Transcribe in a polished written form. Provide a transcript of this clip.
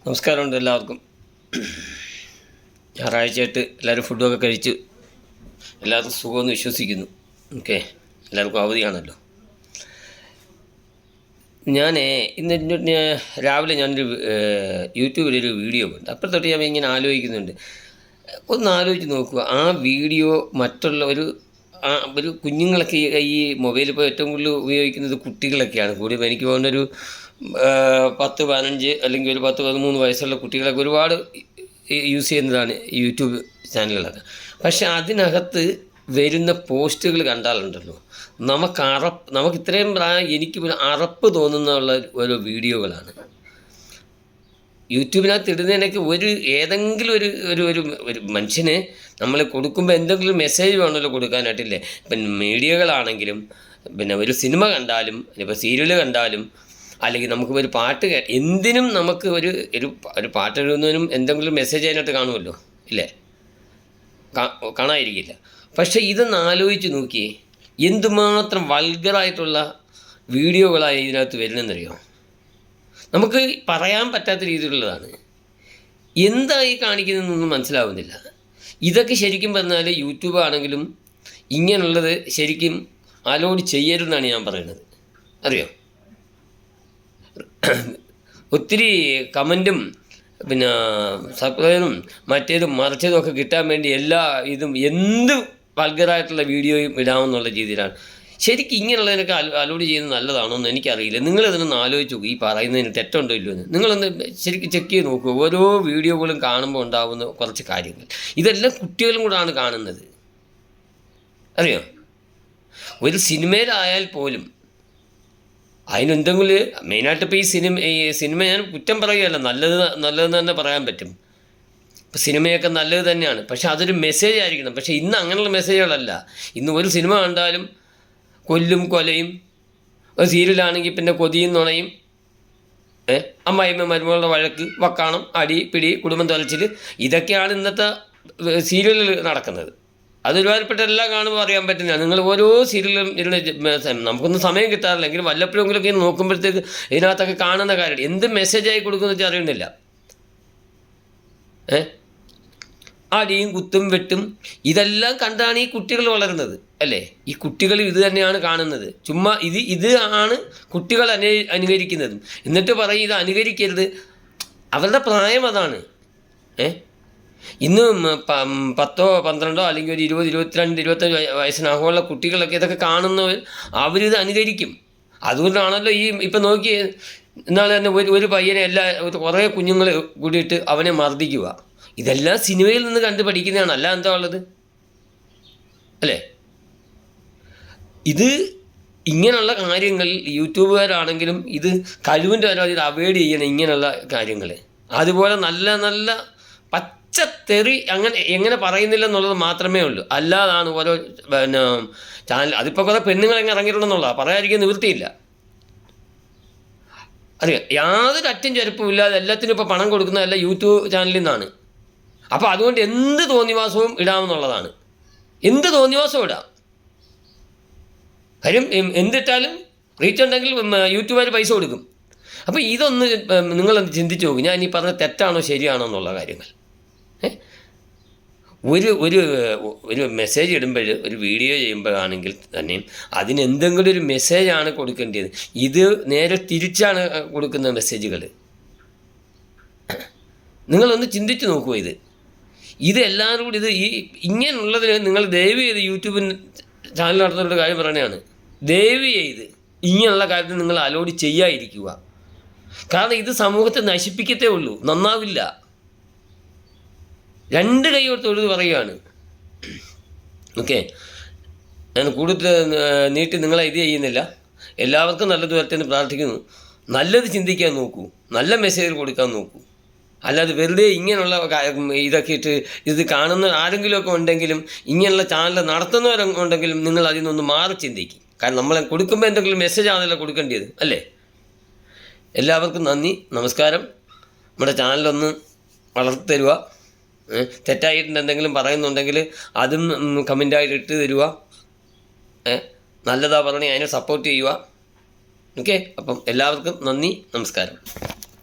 നമസ്കാരമുണ്ട് എല്ലാവർക്കും. ഞായറാഴ്ചയായിട്ട് എല്ലാവരും ഫുഡൊക്കെ കഴിച്ച് എല്ലാവർക്കും സുഖമെന്ന് വിശ്വസിക്കുന്നു. ഓക്കെ, എല്ലാവർക്കും അവധിയാണല്ലോ. ഞാൻ ഇന്ന് രാവിലെ ഞാനൊരു യൂട്യൂബിലൊരു വീഡിയോ ഉണ്ട്. അപ്പോഴത്തൊട്ട് ഞാൻ ഇങ്ങനെ ആലോചിക്കുന്നുണ്ട്, ഒന്ന് ആലോചിച്ച് നോക്കുക. ആ വീഡിയോ മറ്റുള്ള ഒരു കുഞ്ഞുങ്ങളൊക്കെ ഈ മൊബൈൽ ഇപ്പോൾ ഏറ്റവും കൂടുതൽ ഉപയോഗിക്കുന്നത് കുട്ടികളൊക്കെയാണ്. കൂടി എനിക്ക് തോന്നുന്നൊരു 10-15 അല്ലെങ്കിൽ ഒരു 10-13 വയസ്സുള്ള കുട്ടികളൊക്കെ ഒരുപാട് യൂസ് ചെയ്യുന്നതാണ് യൂട്യൂബ് ചാനലുകളൊക്കെ. പക്ഷെ അതിനകത്ത് വരുന്ന പോസ്റ്റുകൾ കണ്ടാലുണ്ടല്ലോ, നമുക്ക് ഇത്രയും എനിക്ക് അറപ്പ് തോന്നുന്നുള്ള ഓരോ വീഡിയോകളാണ് യൂട്യൂബിനകത്ത് ഇടുന്നതിനൊക്കെ. ഏതെങ്കിലും ഒരു മനുഷ്യന് നമ്മൾ കൊടുക്കുമ്പോൾ എന്തെങ്കിലും മെസ്സേജ് വേണമല്ലോ കൊടുക്കാനായിട്ടില്ലേ. ഇപ്പം മീഡിയകളാണെങ്കിലും, പിന്നെ ഒരു സിനിമ കണ്ടാലും, ഇപ്പോൾ സീരിയൽ കണ്ടാലും, അല്ലെങ്കിൽ നമുക്ക് ഒരു പാട്ട് എന്തിനും നമുക്ക് ഒരു പാട്ട് എഴുതുന്നതിനും എന്തെങ്കിലും മെസ്സേജ് അതിനകത്ത് കാണുമല്ലോ, ഇല്ലേ? കാണാതിരിക്കില്ല. പക്ഷേ ഇതൊന്ന് ആലോചിച്ച് നോക്കിയേ, എന്തുമാത്രം വൾഗറായിട്ടുള്ള വീഡിയോകളായി ഇതിനകത്ത് വരുന്നതെന്നറിയോ? നമുക്ക് പറയാൻ പറ്റാത്ത രീതിയിലുള്ളതാണ്. എന്തായി കാണിക്കുന്നതെന്നൊന്നും മനസ്സിലാവുന്നില്ല. ഇതൊക്കെ ശരിക്കും പറഞ്ഞാൽ യൂട്യൂബ് ആണെങ്കിലും ഇങ്ങനെയുള്ളത് ശരിക്കും അലോഡ് ചെയ്യരുതെന്നാണ് ഞാൻ പറയുന്നത്. അറിയോ, ഒത്തിരി കമൻറ്റും പിന്നെ സബ്സ്ക്രൈബറും മറ്റേതും മറിച്ചതും ഒക്കെ കിട്ടാൻ വേണ്ടി എന്ത് വൾഗറായിട്ടുള്ള വീഡിയോയും ഇടാമെന്നുള്ള രീതിയിലാണ്. ശരിക്കും ഇങ്ങനെയുള്ളതിനൊക്കെ അലോഡ് ചെയ്യുന്നത് നല്ലതാണോ എന്ന് എനിക്കറിയില്ല. നിങ്ങളിതൊന്ന് ആലോചിച്ച് നോക്കും, ഈ പറയുന്നതിന് തെറ്റുണ്ടോ ഇല്ലയോ എന്ന്. നിങ്ങളൊന്ന് ശരിക്കും ചെക്ക് ചെയ്ത് നോക്കുക. ഓരോ വീഡിയോകളും കാണുമ്പോൾ ഉണ്ടാകുന്ന കുറച്ച് കാര്യങ്ങൾ, ഇതെല്ലാം കുട്ടികളും കൂടാണ് കാണുന്നത്. അറിയോ, ഒരു സിനിമയിലായാൽ പോലും അതിനെന്തെങ്കിലും മെയിനായിട്ട് ഇപ്പോൾ ഈ സിനിമ ഞാൻ കുറ്റം പറയുകയല്ല, നല്ലതെന്ന് തന്നെ പറയാൻ പറ്റും. ഇപ്പോൾ സിനിമയൊക്കെ നല്ലത് തന്നെയാണ്, പക്ഷെ അതൊരു മെസ്സേജ് ആയിരിക്കണം. പക്ഷേ ഇന്ന് അങ്ങനെയുള്ള മെസ്സേജുകളല്ല. ഇന്ന് ഒരു സിനിമ കണ്ടാലും കൊല്ലും കൊലയും, സീരിയലാണെങ്കിൽ പിന്നെ കൊതിയും നുണയും, അമ്മായിമ്മ മരുമകളുടെ വഴക്ക്, വക്കാണം, അടി പിടി, കുടുംബം തൊലച്ചിൽ, ഇതൊക്കെയാണ് ഇന്നത്തെ സീരിയലിൽ നടക്കുന്നത്. അതൊരുപാടുപ്പെട്ട എല്ലാം കാണുമ്പോൾ അറിയാൻ പറ്റുന്ന. നിങ്ങൾ ഓരോ സീരിയലും നമുക്കൊന്നും സമയം കിട്ടാറില്ല, എങ്കിലും വല്ലപ്പോഴെങ്കിലൊക്കെ നോക്കുമ്പോഴത്തേക്ക് ഇതിനകത്തൊക്കെ കാണുന്ന കാര്യം എന്ത് മെസ്സേജായി കൊടുക്കുമെന്ന് വെച്ചാൽ അറിയുന്നില്ല. അടിയും കുത്തും വെട്ടും ഇതെല്ലാം കണ്ടാണ് ഈ കുട്ടികൾ വളരുന്നത്, അല്ലേ? ഈ കുട്ടികൾ ഇത് തന്നെയാണ് കാണുന്നത്. ചുമ്മാ ഇത് ആണ് കുട്ടികൾ അനുകരിക്കുന്നതും. എന്നിട്ട് പറയും ഇത് അനുകരിക്കരുത്. അവരുടെ പ്രായം അതാണ്. ഇന്ന് 10, 12 അല്ലെങ്കിൽ ഒരു 20, 22, 25 വയസ്സിനകമുള്ള കുട്ടികളൊക്കെ ഇതൊക്കെ കാണുന്നവർ അവരിത് അനുകരിക്കും. അതുകൊണ്ടാണല്ലോ ഇപ്പം നോക്കി ഇന്നാളെ തന്നെ ഒരു പയ്യനെ കുറേ കുഞ്ഞുങ്ങൾ കൂടിയിട്ട് അവനെ മർദ്ദിക്കുക. ഇതെല്ലാം സിനിമയിൽ നിന്ന് കണ്ട് പഠിക്കുന്നതാണ്, അല്ല എന്താ ഉള്ളത്, അല്ലേ? ഇത് ഇങ്ങനെയുള്ള കാര്യങ്ങൾ യൂട്യൂബുകാരാണെങ്കിലും ഇത് കഴിവിൻ്റെ വരെ ഇത് അവോയ്ഡ് ചെയ്യണം, ഇങ്ങനെയുള്ള കാര്യങ്ങൾ. അതുപോലെ നല്ല നല്ല പച്ചത്തെറി എങ്ങനെ പറയുന്നില്ല എന്നുള്ളത് മാത്രമേ ഉള്ളൂ. അല്ലാതാണ് ഓരോ ചാനൽ. അതിപ്പോൾ കുറേ പെണ്ണുങ്ങൾ ഇറങ്ങിയിട്ടുണ്ടെന്നുള്ളതാണ്, പറയാതിരിക്കാൻ നിവൃത്തിയില്ല. അറിയാം, യാതൊരു അറ്റം ചെരുപ്പും ഇല്ലാതെ എല്ലാത്തിനും ഇപ്പോൾ പണം കൊടുക്കുന്നതല്ല യൂട്യൂബ് ചാനലിൽ നിന്നാണ്. അപ്പോൾ അതുകൊണ്ട് എന്ത് തോന്നിവാസവും ഇടാമെന്നുള്ളതാണ്. എന്ത് തോന്നിവാസവും ഇടാം. കാര്യം എന്തിട്ടാലും റീച്ച് ഉണ്ടെങ്കിൽ യൂട്യൂബുകാർ പൈസ കൊടുക്കും. അപ്പോൾ ഇതൊന്ന് നിങ്ങളൊന്ന് ചിന്തിച്ച് നോക്കും, ഞാൻ ഈ പറഞ്ഞ തെറ്റാണോ ശരിയാണോ എന്നുള്ള കാര്യങ്ങൾ. ഒരു മെസ്സേജ് ഇടുമ്പോൾ, ഒരു വീഡിയോ ചെയ്യുമ്പോഴാണെങ്കിൽ തന്നെയും അതിനെന്തെങ്കിലും ഒരു മെസ്സേജാണ് കൊടുക്കേണ്ടത്. ഇത് നേരെ തിരിച്ചാണ് കൊടുക്കുന്ന മെസ്സേജുകൾ. നിങ്ങളൊന്ന് ചിന്തിച്ച് നോക്കൂ. ഇതെല്ലാവരും കൂടി ഇങ്ങനെയുള്ളതിന് നിങ്ങൾ ദയവ് ചെയ്ത് യൂട്യൂബിൽ ചാനൽ നടത്തുന്നൊരു കാര്യം പറയുകയാണ്. ദയവ് ചെയ്ത് ഇങ്ങനെയുള്ള കാര്യത്തിൽ നിങ്ങൾ അലോഡ് ചെയ്യാതിരിക്കുക. കാരണം ഇത് സമൂഹത്തെ നശിപ്പിക്കത്തേ ഉള്ളൂ, നന്നാവില്ല. 2 കൈ കൊടുത്ത് തൊഴുത് പറയുകയാണ്. ഓക്കെ, ഞാൻ കൂടുതൽ നീട്ടി നിങ്ങളെ ഇത് ചെയ്യുന്നില്ല. എല്ലാവർക്കും നല്ലത് വരട്ടെന്ന് പ്രാർത്ഥിക്കുന്നു. നല്ലത് ചിന്തിക്കാൻ നോക്കൂ, നല്ല മെസ്സേജ് കൊടുക്കാൻ നോക്കൂ. അല്ലാതെ വെറുതെ ഇങ്ങനെയുള്ള ഇതൊക്കെ ഇട്ട് ഇത് കാണുന്ന ആരെങ്കിലുമൊക്കെ ഉണ്ടെങ്കിലും, ഇങ്ങനെയുള്ള ചാനൽ നടത്തുന്നവരുണ്ടെങ്കിലും നിങ്ങൾ അതിൽ നിന്നൊന്ന് മാറി ചിന്തിക്കും. കാരണം നമ്മളെ കൊടുക്കുമ്പോൾ എന്തെങ്കിലും മെസ്സേജ് ആണല്ലോ കൊടുക്കേണ്ടത്, അല്ലേ? എല്ലാവർക്കും നന്ദി, നമസ്കാരം. നമ്മുടെ ചാനലൊന്ന് വളർത്തി തരുക. തെറ്റായിട്ട് എന്തെങ്കിലും പറയുന്നുണ്ടെങ്കിൽ അതും കമൻ്റായിട്ട് ഇട്ട് തരുക. നല്ലതാ പറഞ്ഞ് അതിനെ സപ്പോർട്ട് ചെയ്യുക. ഓക്കെ, അപ്പം എല്ലാവർക്കും നന്ദി, നമസ്കാരം.